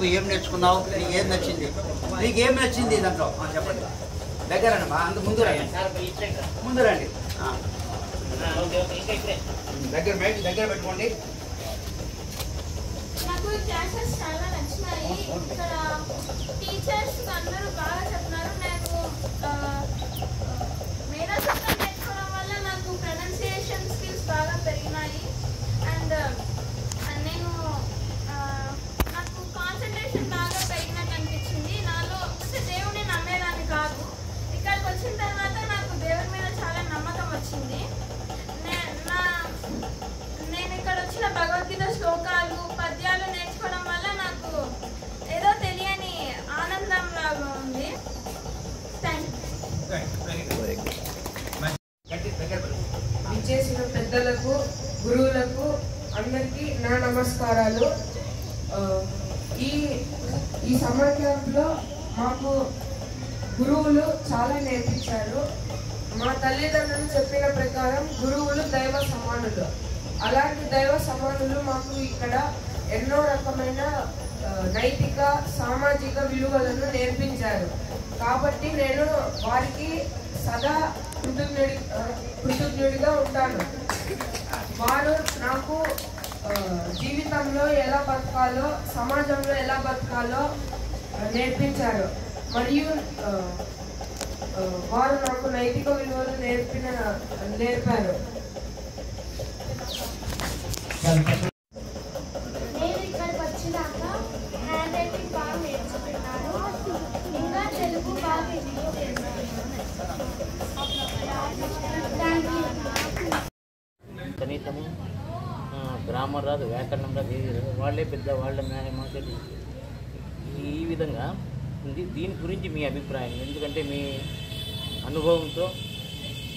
నువ్వు ఏం నేర్చుకున్నావు, నీకు ఏం నచ్చింది, నీకు ఏం నచ్చింది దాంట్లో చెప్పండి. దగ్గరండి మా అంత ముందు రండి, ముందు రండి, దగ్గర దగ్గర పెట్టుకోండి. నాకు క్లాసెస్ చాలా నచ్చినాయి. ఇక్కడ టీచర్స్ అందరూ బాగా చెప్తున్నారు. నాకు మేరా సబ్జెక్ట్ నేర్చుకోవడం వల్ల నాకు ప్రొనౌన్సియేషన్ స్కిల్స్ బాగా పెరిగినాయి. అండ్ నేను నాకు కాన్సన్ట్రేషన్ బాగా పెరిగినట్టు అనిపించింది. నాలో అంటే దేవుడిని నమ్మేదాన్ని కాదు. ఇక్కడికి వచ్చిన తర్వాత నాకు దేవుడి మీద చాలా నమ్మకం వచ్చింది. నేను ఇక్కడ వచ్చిన భగవద్గీత శ్లోకాలు పద్యాలు నేర్చుకోవడం వల్ల నాకు ఏదో తెలియని ఆనందం లాగా ఉంది. విచ్చేసిన పెద్దలకు, గురువులకు అందరికీ నా నమస్కారాలు. ఈ సమ్మర్ క్యాంప్లో మాకు గురువులు చాలా నేర్పించారు. మా తల్లిదండ్రులు చెప్పిన ప్రకారం గురువులు దైవ సమానులు. అలాంటి దైవ సమానులు మాకు ఇక్కడ ఎన్నో రకమైన నైతిక సామాజిక విలువలను నేర్పించారు. కాబట్టి నేను వారికి సదా కృతజ్ఞుడిగా ఉంటాను. వారు నాకు జీవితంలో ఎలా బతకాలో, సమాజంలో ఎలా బతకాలో నేర్పించారు. మరియు వారు నాకు నైతిక విలువలు నేర్పారు. నేను ఇక్కడికి వచ్చినాక హ్యాండ్ రైటింగ్ బాగా నేర్చుకున్నాను. ఇంకా తెలుగు బాగా ఇంప్రూవ్ కనీసము గ్రామర్ రాదు, వ్యాకరణం రాదు, ఏది రాదు. వాళ్ళే పెద్ద వాళ్ళ మాట్లాడి ఈ విధంగా ఉంది. దీని గురించి మీ అభిప్రాయం, ఎందుకంటే మీ అనుభవంతో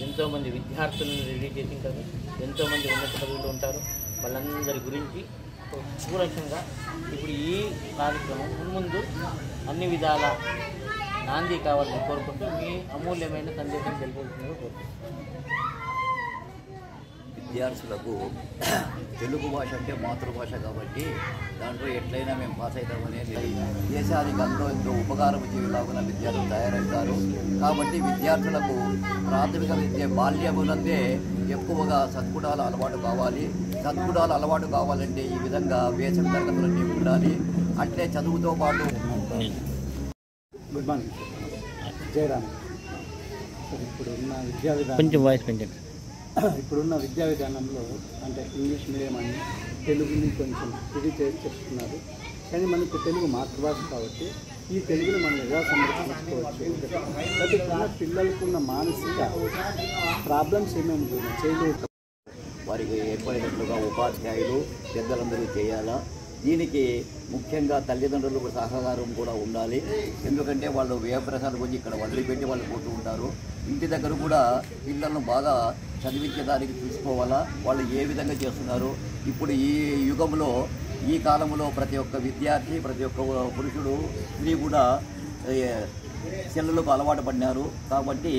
ఎంతోమంది విద్యార్థులను రెడీ చేసి ఉంటారు, ఎంతోమంది ఉన్నత పదవులు ఉంటారు. వాళ్ళందరి గురించి కూలంకషంగా ఇప్పుడు ఈ కార్యక్రమం ముందు అన్ని విధాల నాంది కావాలని కోరుకుంటూ మీ అమూల్యమైన సందేశం తెలియజేస్తున్నారు కోరుకుంటున్నాను. విద్యార్థులకు తెలుగు భాష అంటే మాతృభాష కాబట్టి దాంట్లో ఎట్లయినా మేము పాస్ అవుతామని దేశానికి ఎంతో ఉపకారం జీవిలాగున విద్యార్థులు తయారవుతారు. కాబట్టి విద్యార్థులకు ప్రాథమిక విద్య బాల్యమునందే ఎక్కువగా సద్గుణాలు అలవాటు కావాలి. సద్గుణాలు అలవాటు కావాలంటే ఈ విధంగా వేసవి తరగతులన్నీ ఉండాలి. అట్లే చదువుతో పాటు గుడ్ మార్నింగ్ జయరామ్. ఇప్పుడున్న విద్యా విధానం కొంచెం వాయిస్ పెంచండి. ఇప్పుడున్న విద్యా విధానంలో అంటే ఇంగ్లీష్ మీడియం అని తెలుగుని కొంచెం ఇది చేసి చెప్తున్నారు. కానీ మనకు తెలుగు మాతృభాష కాబట్టి ఈ తెలుగుని మనం ఎలా సంరక్షించుకోవచ్చు, ప్రతి పిల్లలకున్న మానసిక ప్రాబ్లమ్స్ ఏమేమి ఉంటుంది చేయలేదు. వారికి ఏర్పడినట్లుగా ఉపాధ్యాయులు పెద్దలందరూ చేయాలా. దీనికి ముఖ్యంగా తల్లిదండ్రులకు సహకారం కూడా ఉండాలి. ఎందుకంటే వాళ్ళు వ్యయప్రసాదం గురించి ఇక్కడ వదిలిపెట్టి వాళ్ళు పోతూ ఉంటారు. ఇంటి దగ్గర కూడా పిల్లలను బాగా చదివించడానికి చూసుకోవాలా. వాళ్ళు ఏ విధంగా చేస్తున్నారు. ఇప్పుడు ఈ యుగంలో ఈ కాలంలో ప్రతి ఒక్క విద్యార్థి, ప్రతి ఒక్క పురుషుడు, స్త్రీ కూడా సెల్లులకు అలవాటు పడినారు. కాబట్టి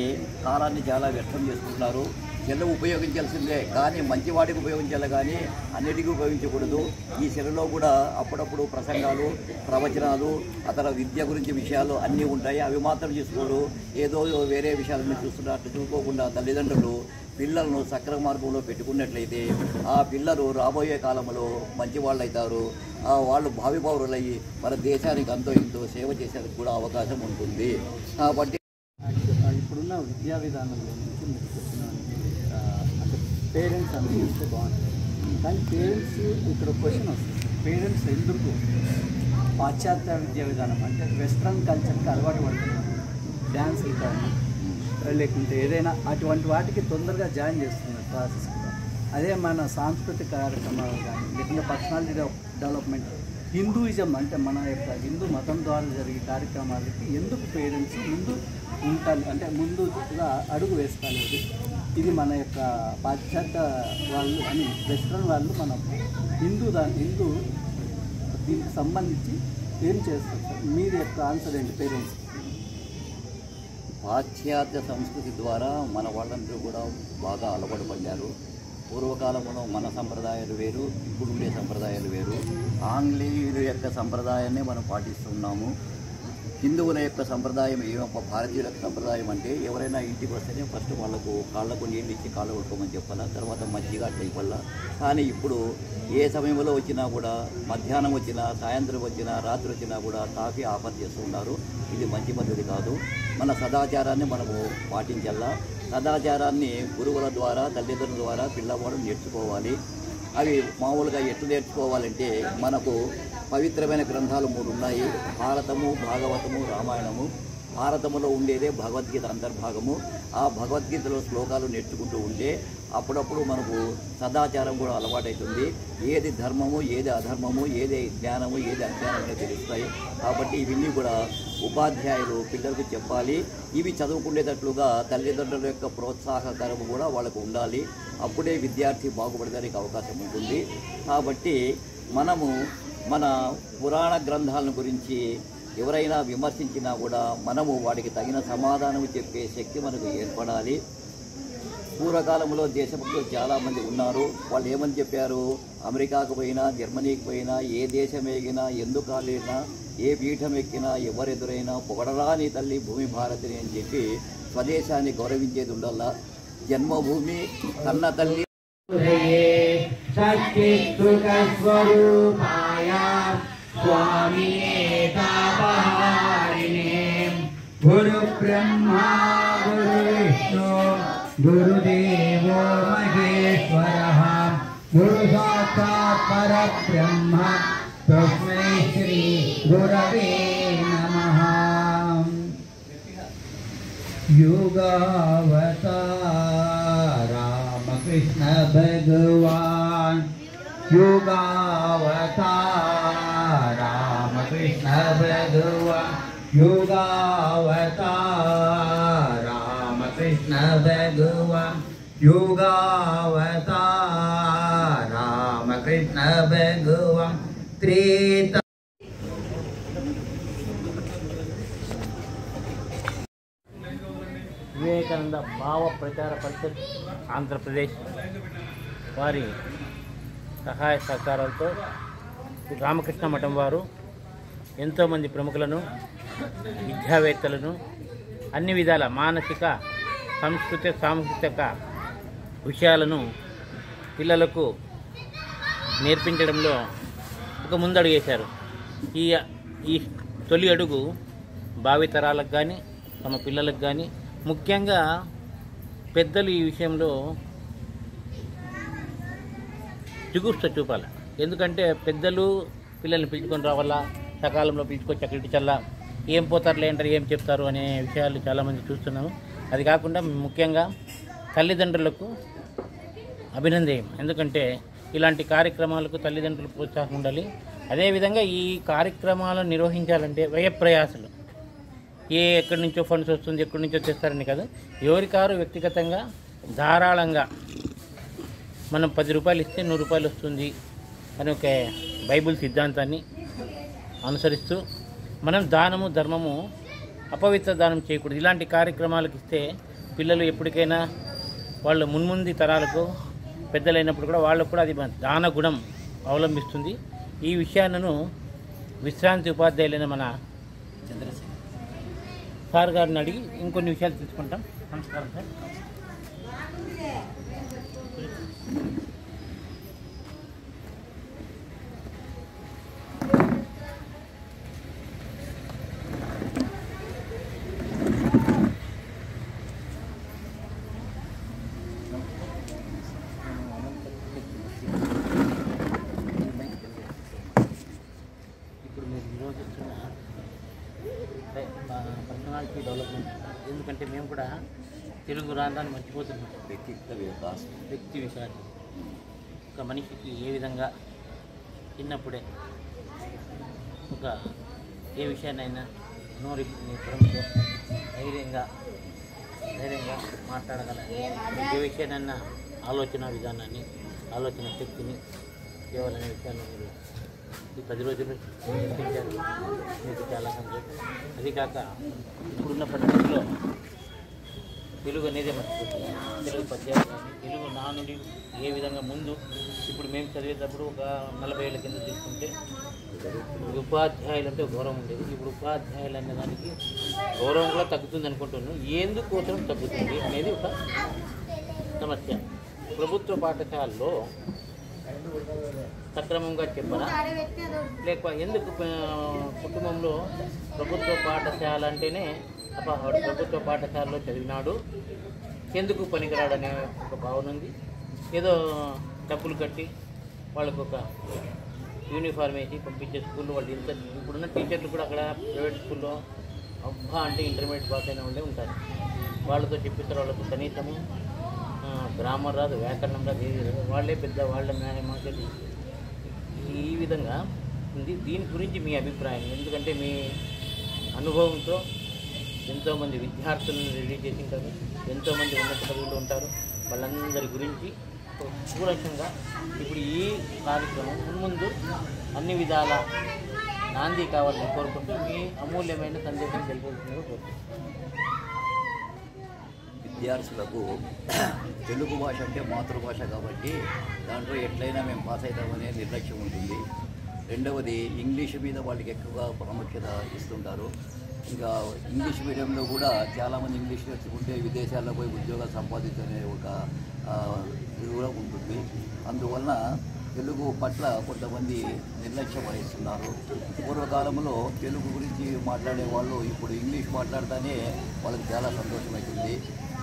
కాలాన్ని చాలా వ్యర్థం చేసుకుంటున్నారు. సెల్లు ఉపయోగించాల్సిందే, కానీ మంచి వాటికి ఉపయోగించాలి, కానీ అన్నిటికీ ఉపయోగించకూడదు. ఈ సెల్లులో కూడా అప్పుడప్పుడు ప్రసంగాలు, ప్రవచనాలు, అతర విద్య గురించి విషయాలు అన్నీ ఉంటాయి. అవి మాత్రం చూసుకోరు. ఏదో వేరే విషయాలను చూస్తున్నట్టు చూసుకోకుండా తల్లిదండ్రులు పిల్లలను సక్రమ మార్గంలో పెట్టుకున్నట్లయితే ఆ పిల్లలు రాబోయే కాలంలో మంచి వాళ్ళు అవుతారు. వాళ్ళు భావి పౌరులయ్యి మన దేశానికి అంతో ఇంతో సేవ చేసేందుకు కూడా అవకాశం ఉంటుంది. కాబట్టి ఇప్పుడున్న విద్యా విధానంలో నుంచి మీరు చెప్పిన అంటే పేరెంట్స్ అనుసరిస్తే బాగుంటుంది. కానీ పేరెంట్స్ ఇక్కడ క్వశ్చన్ వస్తుంది, పేరెంట్స్ ఎందుకు పాశ్చాత్య విద్యా విధానం అంటే వెస్ట్రన్ కల్చర్కి అలవాటు పడుతున్నారు, డ్యాన్సులు కానీ లేకుంటే ఏదైనా అటువంటి వాటికి తొందరగా జాయిన్ చేస్తున్నారు క్లాసెస్ కూడా. అదే మన సాంస్కృతిక కార్యక్రమాలు కానీ లేకుంటే పర్సనాలిటీ డెవలప్మెంట్, హిందూయిజం అంటే మన యొక్క హిందూ మతం ద్వారా జరిగే కార్యక్రమాలకి ఎందుకు పేరెంట్స్ ముందు ఉంటారు, అంటే ముందుగా అడుగు వేస్తారు. ఇది మన యొక్క పాశ్చాత్య వాళ్ళు అని వెస్ట్రన్ వాళ్ళు మనం హిందూ దీనికి సంబంధించి ఏం చేస్తారు సార్? మీరు యొక్క ఆన్సర్ ఏంటి పేరెంట్స్? పాశ్చాత్య సంస్కృతి ద్వారా మన వాళ్ళందరూ కూడా బాగా అలవాటు పడ్డారు. పూర్వకాలంలో మన సంప్రదాయాలు వేరు, ఇప్పుడు ఉండే సంప్రదాయాలు వేరు. ఆంగ్లేయుల యొక్క సంప్రదాయాన్ని మనం పాటిస్తున్నాము. హిందువుల యొక్క సంప్రదాయం భారతీయుల యొక్క సంప్రదాయం అంటే ఎవరైనా ఇంటికి వస్తేనే ఫస్ట్ వాళ్ళకు కాళ్ళకు నీళ్ళు ఇచ్చి కాళ్ళు కొట్టుకోమని చెప్పాలా, తర్వాత మజ్జిగ అట్లా ఇవ్వాలా. కానీ ఇప్పుడు ఏ సమయంలో వచ్చినా కూడా, మధ్యాహ్నం వచ్చినా, సాయంత్రం వచ్చినా, రాత్రి వచ్చినా కూడా కాఫీ ఆఫర్ చేస్తున్నారు. ఇది మంచి పద్ధతి కాదు. మన సదాచారాన్ని మనము పాటించాలా. సదాచారాన్ని గురువుల ద్వారా, తల్లిదండ్రుల ద్వారా పిల్లవాడు నేర్చుకోవాలి. అవి మామూలుగా ఎట్లు నేర్చుకోవాలంటే మనకు పవిత్రమైన గ్రంథాలు 3 ఉన్నాయి: భారతము, భాగవతము, రామాయణము. భారతములో ఉండేదే భగవద్గీత అంతర్భాగము. ఆ భగవద్గీతలో శ్లోకాలు నేర్చుకుంటూ ఉంటే అప్పుడప్పుడు మనకు సదాచారం కూడా అలవాటవుతుంది. ఏది ధర్మము, ఏది అధర్మము, ఏది జ్ఞానము, ఏది అజ్ఞానమో తెలుస్తాయి. కాబట్టి ఇవన్నీ కూడా ఉపాధ్యాయులు పిల్లలకు చెప్పాలి. ఇవి చదువుకునేటట్లుగా తల్లిదండ్రుల యొక్క ప్రోత్సాహకరము కూడా వాళ్ళకు ఉండాలి. అప్పుడే విద్యార్థి బాగుపడడానికి అవకాశం ఉంటుంది. కాబట్టి మనము మన పురాణ గ్రంథాలను గురించి ఎవరైనా విమర్శించినా కూడా మనము వాటికి తగిన సమాధానం చెప్పే శక్తి మనకు ఏర్పడాలి. పూర్వకాలంలో దేశభక్తులు చాలామంది ఉన్నారు. వాళ్ళు ఏమని చెప్పారు? అమెరికాకు పోయినా, జర్మనీకి పోయినా, ఏ దేశం ఎగినా, ఎందుకు కాలేనా, ఏ పీఠం ఎక్కినా, ఎవరెదురైనా పొగడరాని తల్లి భూమి భారతిని అని చెప్పి స్వదేశాన్ని గౌరవించేది ఉండాలా. జన్మభూమి కన్న తల్లి గురు బ్రహ్మా గురు విష్ణు గురుదేవో మహేశ్వరః గురు సాక్షాత్ పరబ్రహ్మ తస్మై శ్రీ గురవే నమః. युगावतार रामकृष्ण भगवान, युगावतार रामकृष्ण भगवान, युगावतार रामकृष्ण भगवान, युगावतार रामकृष्ण भगवान. त्रेता వివేకానంద భావ ప్రచార పరిషత్ ఆంధ్రప్రదేశ్ వారి సహాయ సహకారాలతో రామకృష్ణ మఠం వారు ఎంతోమంది ప్రముఖులను, విద్యావేత్తలను అన్ని విధాల మానసిక, సాంస్కృతిక విషయాలను పిల్లలకు నేర్పించడంలో ఒక ముందడుగు వేశారు. ఈ తొలి అడుగు భావితరాలకు కానీ, తమ పిల్లలకు కానీ, ముఖ్యంగా పెద్దలు ఈ విషయంలో జిగుప్స చూపాలి. ఎందుకంటే పెద్దలు పిల్లల్ని పిలుచుకొని రావాలా, సకాలంలో పిలుచుకొచ్చి అక్కడికి చల్లా, ఏం పోతారు లేంటారు, ఏం చెప్తారు అనే విషయాలు చాలామంది చూస్తున్నాము. అది కాకుండా ముఖ్యంగా తల్లిదండ్రులకు అభినందనం. ఎందుకంటే ఇలాంటి కార్యక్రమాలకు తల్లిదండ్రులు ప్రోత్సాహం ఉండాలి. అదేవిధంగా ఈ కార్యక్రమాలను నిర్వహించాలంటే వ్యయప్రయాసలు, ఎక్కడి నుంచో ఫండ్స్ వస్తుంది, ఎక్కడి నుంచో తెస్తారని కాదు, ఎవరికారు వ్యక్తిగతంగా ధారాళంగా మనం 10 రూపాయలు ఇస్తే 100 రూపాయలు వస్తుంది అని ఒక బైబిల్ సిద్ధాంతాన్ని అనుసరిస్తూ మనం దానము, ధర్మము, అపవిత్ర దానం చేయకూడదు. ఇలాంటి కార్యక్రమాలకు ఇస్తే పిల్లలు ఎప్పటికైనా వాళ్ళు మున్ముందు తరాలకు పెద్దలైనప్పుడు కూడా వాళ్ళకు కూడా అది దాన గుణం అవలంబిస్తుంది. ఈ విషయాలను విశ్రాంతి ఉపాధ్యాయులైన మన సార్ గారిని అడిగి ఇంకొన్ని విషయాలు తెలుసుకుంటాం. నమస్కారం సార్. ఇప్పుడు మీరు నిర్వహిస్తున్న పర్సనాలిటీ డెవలప్మెంట్, ఎందుకంటే మేము కూడా తెలుగు రాంధ్రాన్ని మర్చిపోతున్నాం. వ్యక్తి వికాసం ఒక మనిషికి ఏ విధంగా చిన్నప్పుడే ఏ విషయాన్నైనా నోరిపురంతో ధైర్యంగా మాట్లాడగల, ఏ విషయాన్నైనా ఆలోచన విధానాన్ని, ఆలోచన శక్తిని కేవలం విషయాన్ని మీరు ఈ 10 రోజులు చర్చించారు. మీకు చాలా సంతోషం. అది కాక ఇప్పుడున్న పరిస్థితుల్లో తెలుగు అనేది మర్చిపోతుంది. తెలుగు పద్యాలు కానీ తెలుగు నానుడి ఏ విధంగా ముందు ఇప్పుడు మేము చదివేటప్పుడు ఒక 40 ఏళ్ళ కింద తీసుకుంటే ఉపాధ్యాయులు అంటే గౌరవం ఉండేది. ఇప్పుడు ఉపాధ్యాయులు అనే దానికి గౌరవం కూడా తగ్గుతుంది అనుకుంటున్నాను. ఎందుకోసం తగ్గుతుంది అనేది ఒక సమస్య. ప్రభుత్వ పాఠశాలలో సక్రమంగా చెప్పరా లేక ఎందుకు కుటుంబంలో ప్రభుత్వ పాఠశాల అంటేనే వాడు ప్రభుత్వ పాఠశాలలో చదివినాడు ఎందుకు పనికిరాడనే ఒక భావన ఉంది. ఏదో డబ్బులు కట్టి వాళ్ళకు ఒక యూనిఫామ్ వేసి పంపించే స్కూల్లో వాళ్ళు ఇంత ఇప్పుడున్న టీచర్లు కూడా అక్కడ ప్రైవేట్ స్కూల్లో అబ్బా అంటే ఇంటర్మీడియట్ పాస్ అయిన వాళ్ళే ఉంటారు. వాళ్ళతో చెప్పిస్తారు. వాళ్ళకు కనీసము గ్రామర్ రాదు, వ్యాకరణం రాదు, ఏది రాదు. వాళ్ళే పెద్ద వాళ్ళ మాట్లాడి ఈ విధంగా ఉంది. దీని గురించి మీ అభిప్రాయం, ఎందుకంటే మీ అనుభవంతో ఎంతోమంది విద్యార్థులను రెడీ చేసి ఉంటారు, ఎంతోమంది ఉన్నత పదవులు ఉంటారు. వాళ్ళందరి గురించి కూలంగా ఇప్పుడు ఈ కార్యక్రమం ముందు అన్ని విధాల నాంది కావాలని కోరుకుంటూ మీ అమూల్యమైన సందేశం తెలియజేస్తుందని కోరుకుంటున్నాను. విద్యార్థులకు తెలుగు భాష అంటే మాతృభాష కాబట్టి దాంట్లో ఎట్లయినా మేము పాస్ అవుతామనే నిర్లక్ష్యం ఉంటుంది. రెండవది ఇంగ్లీష్ మీద వాళ్ళకి ఎక్కువగా ప్రాముఖ్యత ఇస్తుంటారు. ఇంకా ఇంగ్లీష్ మీడియంలో కూడా చాలామంది ఇంగ్లీష్ నేర్చుకుంటే విదేశాల్లో పోయి ఉద్యోగాలు సంపాదించనే ఒక ఇది కూడా ఉంటుంది. అందువలన తెలుగు పట్ల కొంతమంది నిర్లక్ష్యం వహిస్తున్నారు. పూర్వకాలంలో తెలుగు గురించి మాట్లాడే వాళ్ళు ఇప్పుడు ఇంగ్లీష్ మాట్లాడితేనే వాళ్ళకి చాలా సంతోషమవుతుంది.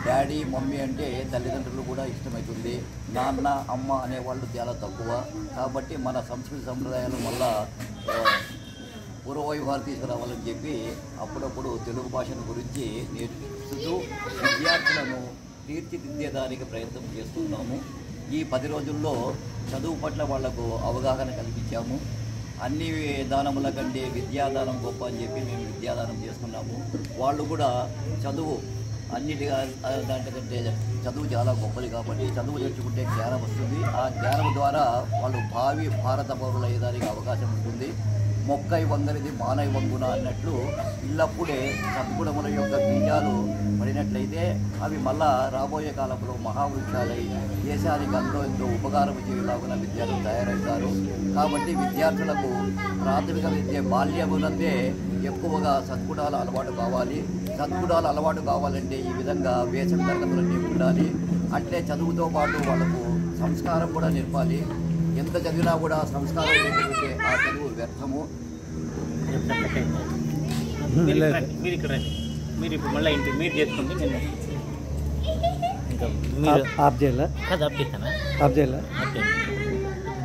డాడీ మమ్మీ అంటే తల్లిదండ్రులు కూడా ఇష్టమవుతుంది. నాన్న అమ్మ అనేవాళ్ళు చాలా తక్కువ. కాబట్టి మన సంస్కృతి సంప్రదాయాలు మళ్ళా పూర్వవైభవాలు తీసుకురావాలని చెప్పి అప్పుడప్పుడు తెలుగు భాషను గురించి నేర్పిస్తూ విద్యార్థులను తీర్చిదిద్దేదానికి ప్రయత్నం చేస్తున్నాము. ఈ 10 రోజుల్లో చదువు పట్ల వాళ్లకు అవగాహన కల్పించాము. అన్ని దానముల కంటే విద్యాదానం గొప్ప అని చెప్పి మేము విద్యాదానం చేస్తున్నాము. వాళ్ళు కూడా చదువు అన్నిటిగా దాంట్లోకంటే చదువు చాలా గొప్పది కాబట్టి చదువు నేర్చుకుంటే జ్ఞానం వస్తుంది. ఆ జ్ఞానం ద్వారా వాళ్ళు భావి భారత పౌరులు అయ్యేదానికి అవకాశం ఉంటుంది. మొక్కై వంగనిది మానై వంగున అన్నట్లు ఇల్లప్పుడే సద్గుణముల యొక్క బీజాలు పడినట్లయితే అవి మళ్ళా రాబోయే కాలంలో మహావృక్షాలై దేశానికి ఎంతో ఉపకారం చేయలాగున విద్యార్థులు తయారవుతారు. కాబట్టి విద్యార్థులకు ప్రాథమిక విద్య బాల్యమునందే ఎక్కువగా సద్గుణాలు అలవాటు కావాలి. సద్గుణాలు అలవాటు కావాలంటే ఈ విధంగా వేసవి తరగతులన్నీ ఉండాలి. అట్లే చదువుతో పాటు వాళ్ళకు సంస్కారం కూడా నేర్పాలి. ఎంత చదివినా కూడా సంస్కారం లేకపోతే ఆ చదువు వ్యర్థము. మీరు ఇక్కడ మీరు ఇప్పుడు మళ్ళీ మీరు చేసుకోండి. నేను ఇంకా మీరు ఆప్ చేయాలా? కాదు ఆప్ చేస్తానా? ఆప్ చేయాలా? ఆప్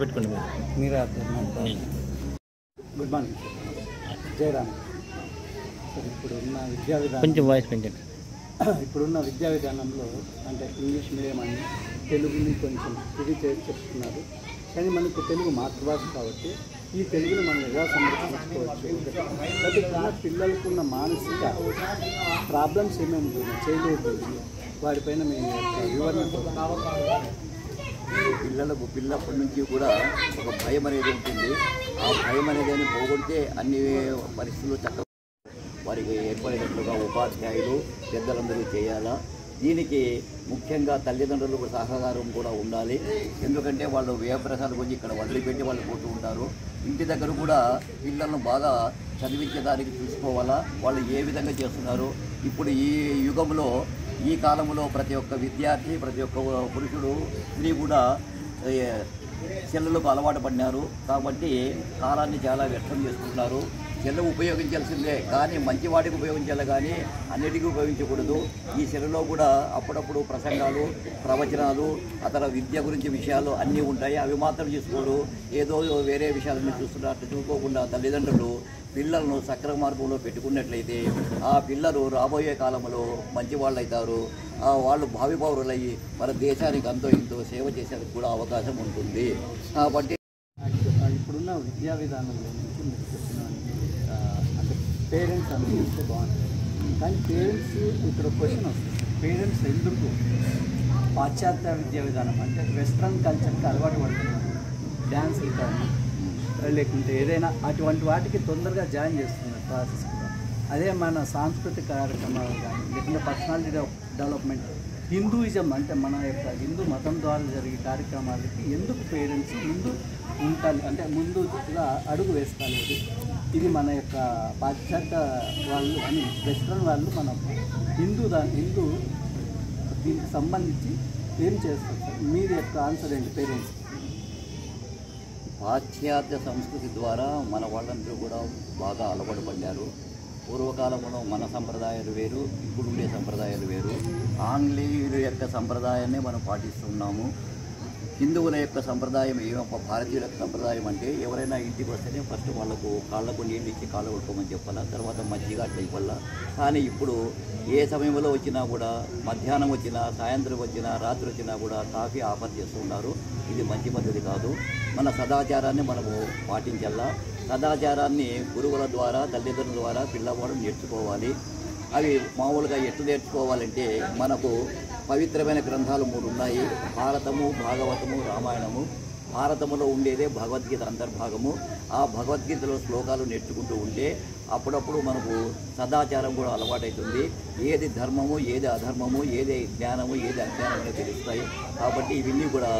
పెట్టుకోండి మీరు ఆప్ చేయాలి. Good morning Jayaram sir. ఇప్పుడున్న విద్యా విధానం కొంచెం వాయిస్ పెంచండి. ఇప్పుడున్న విద్యా విధానంలో అంటే ఇంగ్లీష్ మీడియం అని తెలుగుని కొంచెం ఇది చేసి చెప్తున్నారు. కానీ మనకు తెలుగు మాతృభాష కాబట్టి ఈ తెలుగుని మనం ఎలా సంరక్షించుకోవచ్చు, లేకపోతే పిల్లలకు ఉన్న మానసిక ప్రాబ్లమ్స్ ఏమేమి ఉంటుంది చైల్డ్హుడ్ వాటిపైన మీ వివరణ. పిల్లలకు పిల్లప్పటి నుంచి కూడా ఒక భయం అనేది ఉంటుంది. ఆ భయం అనేది పోగొడితే అన్ని పరిస్థితులు చక్కగా వారికి ఏర్పడినట్లుగా ఉపాధ్యాయులు పెద్దలందరూ చేయాలా. దీనికి ముఖ్యంగా తల్లిదండ్రులు సహకారం కూడా ఉండాలి. ఎందుకంటే వాళ్ళు వ్యయప్రసాదాల గురించి ఇక్కడ వదిలిపెట్టి వాళ్ళు పోతూ ఉంటారు. ఇంటి దగ్గర కూడా పిల్లలను బాగా చదివించేదానికి చూసుకోవాలా. వాళ్ళు ఏ విధంగా చేస్తున్నారు. ఇప్పుడు ఈ యుగంలో ఈ కాలంలో ప్రతి ఒక్క విద్యార్థి ప్రతి ఒక్క పురుషుడు స్త్రీ కూడా సెల్లులకు అలవాటు పడినారు. కాబట్టి కాలాన్ని చాలా వ్యర్థం చేసుకుంటున్నారు. సెల్లు ఉపయోగించాల్సిందే కానీ మంచివాటికి ఉపయోగించాలి కానీ అన్నిటికీ ఉపయోగించకూడదు. ఈ సెల్లులో కూడా అప్పుడప్పుడు ప్రసంగాలు ప్రవచనాలు అతర విద్య గురించి విషయాలు అన్నీ ఉంటాయి. అవి మాత్రం చూసుకోరు. ఏదో వేరే విషయాలన్నీ చూస్తున్నట్టు చూసుకోకుండా తల్లిదండ్రులు పిల్లలను సక్రమ మార్గంలో పెట్టుకున్నట్లయితే ఆ పిల్లలు రాబోయే కాలంలో మంచి వాళ్ళు అవుతారు. వాళ్ళు భావి పౌరులయ్యి మన దేశానికి అంతో ఇంతో సేవ చేసేందుకు కూడా అవకాశం ఉంటుంది. కాబట్టి ఇప్పుడున్న విద్యా విధానంలో నుంచి మీరు చెప్పిన అంటే పేరెంట్స్ అనుకుంటే బాగుంటుంది. కానీ పేరెంట్స్ ఇక్కడ క్వశ్చన్ వస్తుంది, పేరెంట్స్ ఎందుకు పాశ్చాత్య విద్యా విధానం అంటే వెస్ట్రన్ కల్చర్కి అలవాటు పడుతున్నారు, డ్యాన్స్లు కానీ లేకుంటే ఏదైనా అటువంటి వాటికి తొందరగా జాయిన్ చేస్తున్నారు ప్రాసెస్ కూడా. అదే మన సాంస్కృతిక కార్యక్రమాలు కానీ లేకుంటే పర్సనాలిటీ డెవలప్మెంట్ హిందూయిజం అంటే మన యొక్క హిందూ మతం ద్వారా జరిగే కార్యక్రమాలకి ఎందుకు పేరెంట్స్ ముందు ఉంటాలి అంటే ముందుగా అడుగు వేస్తాను. ఇది మన యొక్క పాశ్చాత్య వాళ్ళు అని వెస్ట్రన్ వాళ్ళు మన హిందూ దీనికి సంబంధించి ఏం చేస్తారు సార్? మీరు యొక్క ఆన్సర్ ఏంటి పేరెంట్స్? పాశ్చాత్య సంస్కృతి ద్వారా మన వాళ్ళందరూ కూడా బాగా అలవాటు పడ్డారు. పూర్వకాలంలో మన సంప్రదాయాలు వేరు, ఇప్పుడుండే సంప్రదాయాలు వేరు. ఆంగ్లేయుల యొక్క సంప్రదాయాన్ని మనం పాటిస్తున్నాము. హిందువుల యొక్క సంప్రదాయం ఏమో భారతీయుల యొక్క సంప్రదాయం అంటే ఎవరైనా ఇంటికి వస్తేనే ఫస్ట్ వాళ్ళకు కాళ్ళకు నీళ్ళు ఇచ్చి కాళ్ళు కొట్టుకోమని చెప్పాలా, తర్వాత మజ్జిగ అట్లా ఇవ్వాలా. కానీ ఇప్పుడు ఏ సమయంలో వచ్చినా కూడా, మధ్యాహ్నం వచ్చినా, సాయంత్రం వచ్చినా, రాత్రి వచ్చినా కూడా కాఫీ ఆఫర్ చేస్తున్నారు. ఇది మంచి పద్ధతి కాదు. మన సదాచారాన్ని మనము పాటించాలా. సదాచారాన్ని గురువుల ద్వారా, తల్లిదండ్రుల ద్వారా పిల్లవాడు నేర్చుకోవాలి. అవి మామూలుగా ఎట్లా నేర్చుకోవాలంటే మనకు పవిత్రమైన గ్రంథాలు 3 ఉన్నాయి: భారతము, భాగవతము, రామాయణము. భారతములో ఉండేదే భగవద్గీత అంతర్భాగము. ఆ భగవద్గీతలో శ్లోకాలు నేర్చుకుంటూ ఉంటే అప్పుడప్పుడు మనకు సదాచారం కూడా అలవాటవుతుంది. ఏది ధర్మము, ఏది అధర్మము, ఏది జ్ఞానము, ఏది అజ్ఞానం అనేది తెలుస్తాయి. కాబట్టి ఇవన్నీ కూడా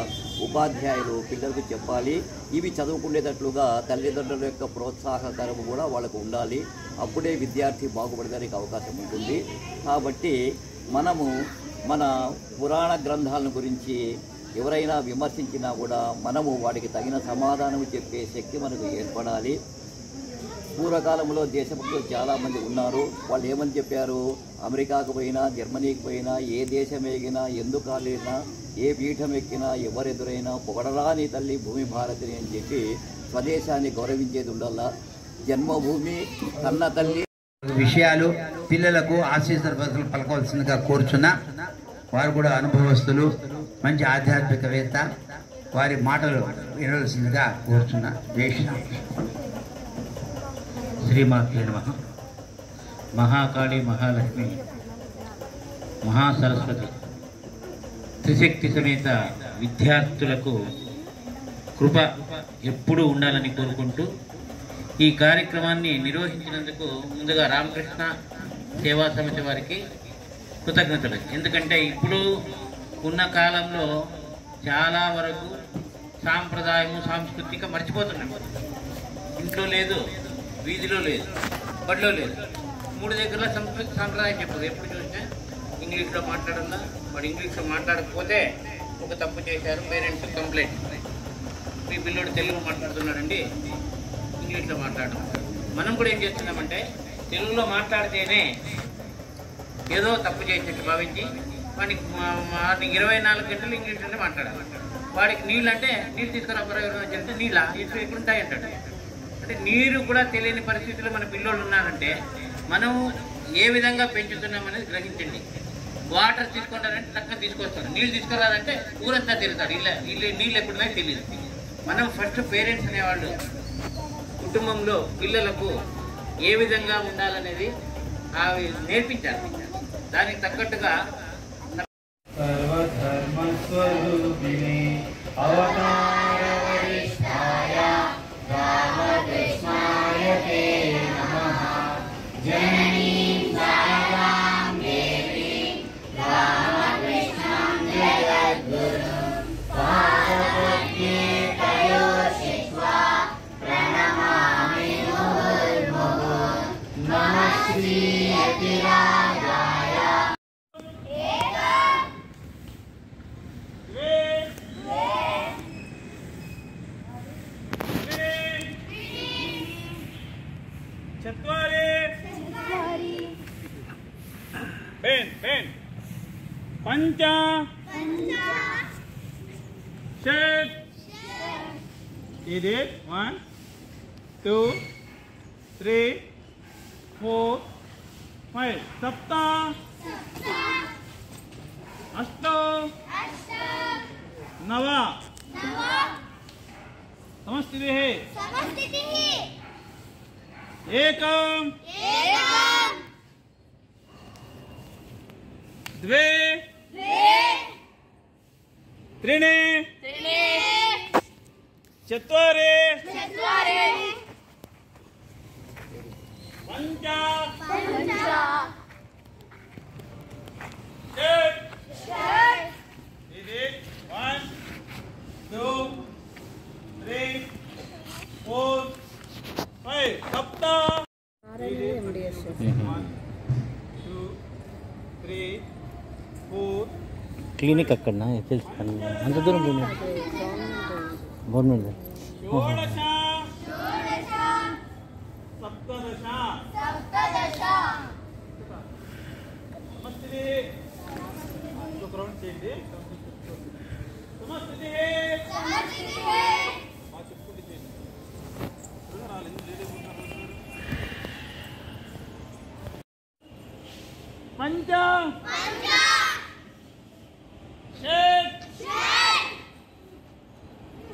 ఉపాధ్యాయులు పిల్లలకు చెప్పాలి. ఇవి చదువుకునేటట్లుగా తల్లిదండ్రుల యొక్క ప్రోత్సాహకరము కూడా వాళ్ళకు ఉండాలి. అప్పుడే విద్యార్థి బాగుపడడానికి అవకాశం ఉంటుంది. కాబట్టి మనము మన పురాణ గ్రంథాలను గురించి ఎవరైనా విమర్శించినా కూడా మనము వాటికి తగిన సమాధానం చెప్పే శక్తి మనకు ఏర్పడాలి. పూర్వకాలంలో దేశభక్తులు చాలామంది ఉన్నారు. వాళ్ళు ఏమని చెప్పారు? అమెరికాకు పోయినా, జర్మనీకి పోయినా, ఏ దేశం ఎగినా, ఎందుకు కాలేనా, ఏ పీఠం ఎక్కినా, ఎవరెదురైనా పొగడరాని తల్లి భూమి భారతిని అని చెప్పి స్వదేశాన్ని గౌరవించేది ఉండాలా. జన్మభూమి కన్న తల్లి విషయాలు పిల్లలకు ఆశీస్సులు పలకవలసిందిగా కోరుచున్నా. వారు కూడా అనుభవస్తులు, మంచి ఆధ్యాత్మికవేత్త, వారి మాటలు వినవలసిందిగా కోరుచున్నా. శ్రీమాత్రే నమః. మహాకాళి, మహాలక్ష్మి, మహాసరస్వతి త్రిశక్తి సమేత విద్యార్థులకు కృప ఎప్పుడూ ఉండాలని కోరుకుంటూ ఈ కార్యక్రమాన్ని నిర్వహించినందుకు ముందుగా రామకృష్ణ సేవా సమితి వారికి కృతజ్ఞతలు. ఎందుకంటే ఇప్పుడు ఉన్న కాలంలో చాలా వరకు సాంప్రదాయము, సాంస్కృతిక మర్చిపోతున్నాం. ఇంట్లో లేదు, వీధిలో లేదు, బడిలో లేదు, 3 దగ్గరలో సంస్కృతి సాంప్రదాయం చెప్పదు. ఎప్పుడు చూసినా ఇంగ్లీష్లో మాట్లాడాలా, వాడు ఇంగ్లీష్లో మాట్లాడకపోతే ఒక తప్పు చేశారు, పేరెంట్స్ కంప్లైంట్. మీ పిల్లోడు తెలుగు మాట్లాడుతున్నాడండి, ఇంగ్లీష్లో మాట్లాడడం. మనం కూడా ఏం చేస్తున్నామంటే తెలుగులో మాట్లాడితేనే ఏదో తప్పు చేసినట్టు భావించి వాడికి 24 గంటలు ఇంగ్లీష్లోనే మాట్లాడాలి. వాడికి నీళ్ళు అంటే నీళ్ళు తీసుకురా చెప్తే నీళ్ళ ఇటు ఎక్కడుంటాయి అంటాడు. అంటే నీరు కూడా తెలియని పరిస్థితుల్లో మన పిల్లోళ్ళు ఉన్నారంటే మనం ఏ విధంగా పెంచుతున్నామనేది గ్రహించండి. వాటర్ తీసుకుంటారంటే చక్కగా తీసుకొస్తాడు, నీళ్ళు తీసుకురాదంటే ఊరంతా తిరుగుతాడు. నీళ్ళు ఎప్పుడున్నాయో తెలియదు. మనం ఫస్ట్ పేరెంట్స్ అనేవాళ్ళు కుటుంబంలో పిల్లలకు ఏ విధంగా ఉండాలనేది అవి నేర్పించాలి. దానికి తగ్గట్టుగా సర్వధర్మస్వరూపిణి అవతార వరిష్ఠాయ రామకృష్ణాయ తే నమః. జననీం సర్వాం దేవీం రామకృష్ణాం జగద్గురుం పాదపద్మే తయోషిత్వా ప్రణమామి ముహుర్ముహుః. నమః శ్రీ యతిరాజాయ. पंच षट 1 2 3 4 5 सप्त अष्ट नव समस्थितिः एकम द्वे त्रीणि चत्वारि ఇది 1 2 3 4 5 సప్త 1 2 3 4 క్లినిక్ అక్కడ తెలుసు అంత దూరం క్లినిక్ గవర్నమెంట్ షోడశ సప్తదశ నమస్తే ఒక రౌండ్ చేయండి నమస్తే మా చెప్పుకుంటే చేయండి పంచ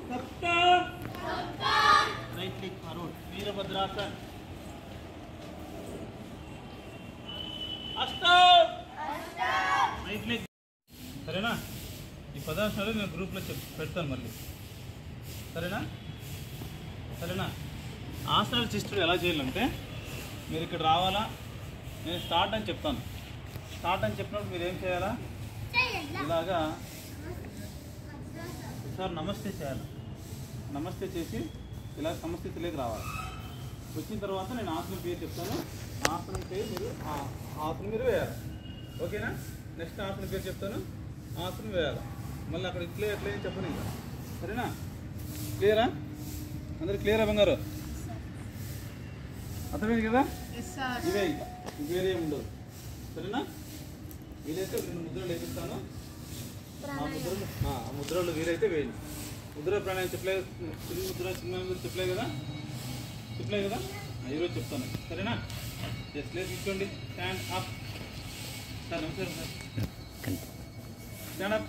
सप्त राइट लेग फॉरवर्ड वीरभद्रासन अष्ट राइट लेग సరేనా ఈ పదార్థాలు నేను గ్రూప్లో పెడతాను మళ్ళీ సరేనా ఆసనాలు చేస్తుడు ఎలా చేయాలంటే మీరు ఇక్కడ రావాలా నేను స్టార్ట్ అని చెప్తాను స్టార్ట్ అని చెప్పినప్పుడు మీరు ఏం చేయాలా ఇలాగా సార్ నమస్తే చేయాలి నమస్తే చేసి ఇలా సమస్థితిలోకి రావాలి వచ్చిన తర్వాత నేను ఆసనం పేరు చెప్తాను ఆసనం పేరు మీరు ఆసనం మీరు వేయాలి ఓకేనా నెక్స్ట్ ఆసనం పేరు చెప్తాను ఆసనం వేయాలి మళ్ళీ అక్కడ ఇట్లే ఎట్లయినా చెప్పను ఇంకా సరేనా క్లియరా అందరు క్లియరా బంగారు అర్థమైంది కదా ఇవే ఇంకా వేరే ఉండదు సరేనా వీలైతే 2 ముద్రలు వేపిస్తాను ఆ ముద్రలు వీలైతే వేయండి ముద్ర ప్రాణాయం చెప్పలేదు చిన్న ముద్ర చిన్న ముద్ర చెప్పలేదు కదా ఈరోజు చెప్తాను సరేనా జస్ట్ లేదు తీసుకోండి స్టాండ్ అప్ సార్ నమస్కారం sir stand up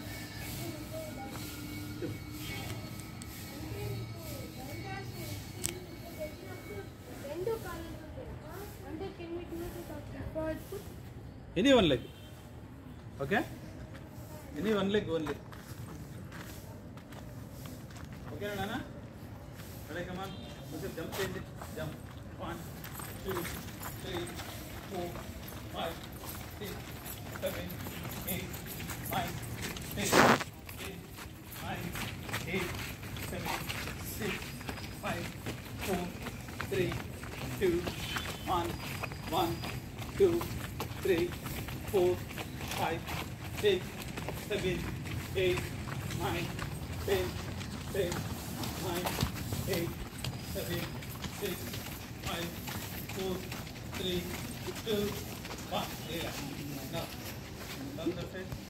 any one leg okay any one leg only ఓకేనా నాన్న రెడీ కమాన్ కొంచెం జంప్ చేయండి jump 1 2 3 4 5 6 7 8 9 10 9 8 7 6 5 4 3 2 1 1 2 3 4 5 6 7 8 9 10 10 9 8 7 6 5 4 3 2 1 now turn the face